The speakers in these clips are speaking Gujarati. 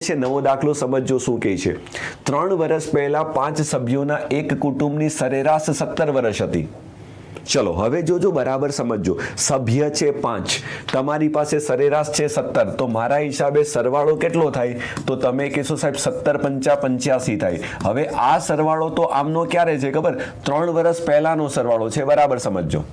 છે નવો દાખલો સમજજો શું કહે છે। 3 વર્ષ પહેલા 5 સભ્યોના એક કુટુંબની સરેરાશ 17 વર્ષ હતી। ચલો હવે જોજો બરાબર સમજજો। સભ્ય છે 5, તમારી પાસે સરેરાશ છે 17, તો મારા હિસાબે સરવાળો કેટલો થાય? તો તમે કહેશો સાહેબ 17 પંચા 85 થાય। હવે આ સરવાળો તો આમનો ક્યારે છે ખબર? 3 વર્ષ પહેલાનો સરવાળો છે, બરાબર સમજજો।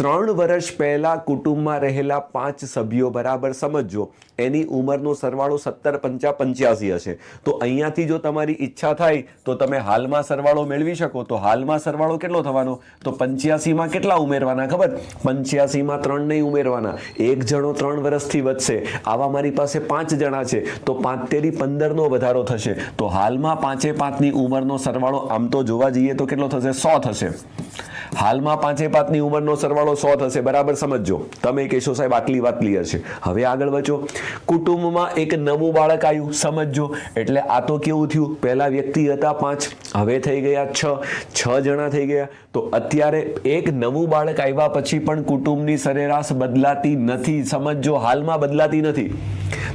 3 વર્ષ પહેલા કુટુંબમાં રહેલા 5 સભ્યો, બરાબર સમજો, એની ઉંમરનો સરવાળો 17 પંચા 85 હશે। તો અહીંયાથી જો તમારી ઈચ્છા થાય તો તમે હાલમાં સરવાળો મેળવી શકો। તો હાલમાં સરવાળો કેટલો થવાનો? તો 85માં કેટલા ઉમેરવાના ખબર? 85માં 3 નહીં ઉમેરવાના। એક જણો 3 વર્ષથી વધશે, આવા મારી પાસે 5 જણા છે, તો 5 તેરી 15નો વધારો થશે। તો હાલમાં 5એ 5ની ઉંમરનો સરવાળો આમ તો જોવા જઈએ તો કેટલો થશે? 100 થશે। હાલમાં 5એ 5ની ઉંમરનો સરવાળો 100 થશે, બરાબર સમજો। તમે કહેશો સાહેબ આટલી વાત ક્લિયર છે। હવે આગળ વધો। કુટુંબમાં એક નવું બાળક આવ્યું, સમજો। એટલે આ તો કેવું થયું? પહેલા વ્યક્તિ હતા 5, હવે થઈ ગયા 6 જણા થઈ ગયા। તો અત્યારે એક નવું બાળક આવ્યા પછી પણ કુટુંબની સરેરાશ બદલાતી નથી, સમજો, હાલમાં બદલાતી નથી।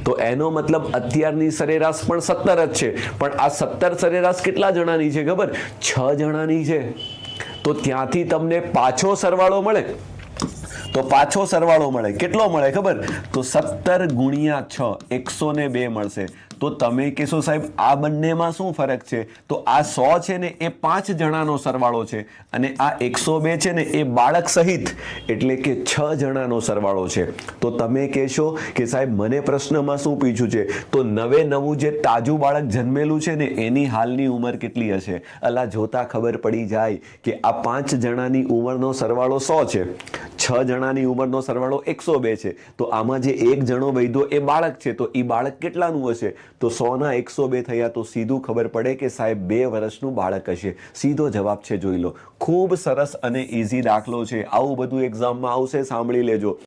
તો એનો મતલબ અત્યારની સરેરાશ પણ 17 જ છે, પણ આ 17 સરેરાશ કેટલા જણાની છે ખબર? 6 જણાની છે। તો ત્યાંથી તમને પાછો સરવાળો મળે। તો પાછો સરવાળો મળે, કેટલો મળે ખબર? તો 17 ગુણ્યા 6 102 મળશે। તો તમે કહેશો સાહેબ આ બંનેમાં શું ફરક છે? તો આ 100 છે ને એ 5 જણાનો સરવાળો છે, અને આ 102 છે ને એ બાળક સહિત એટલે કે 6 જણાનો સરવાળો છે। તો તમે કહેશો કે સાહેબ મને પ્રશ્નમાં શું પૂછ્યું છે? તો નવું જે તાજું બાળક જન્મેલું છે ને એની હાલની ઉંમર કેટલી હશે? અલા જોતા ખબર પડી જાય કે આ 5 જણાની ઉંમરનો સરવાળો 100 છે, 6 જણાની ઉંમરનો સરવાળો 102 છે। તો આમાં જે એક જણો વૈધો એ બાળક છે, તો એ બાળક કેટલાનું હશે? તો 100ના 102 થયા, તો સીધું ખબર પડે કે સાહેબ 2 વર્ષનું બાળક હશે। સીધો જવાબ છે, જોઈ લો। ખૂબ સરસ અને ઇઝી દાખલો છે। આવું બધું એક્ઝામમાં આવશે, સાંભળી લેજો।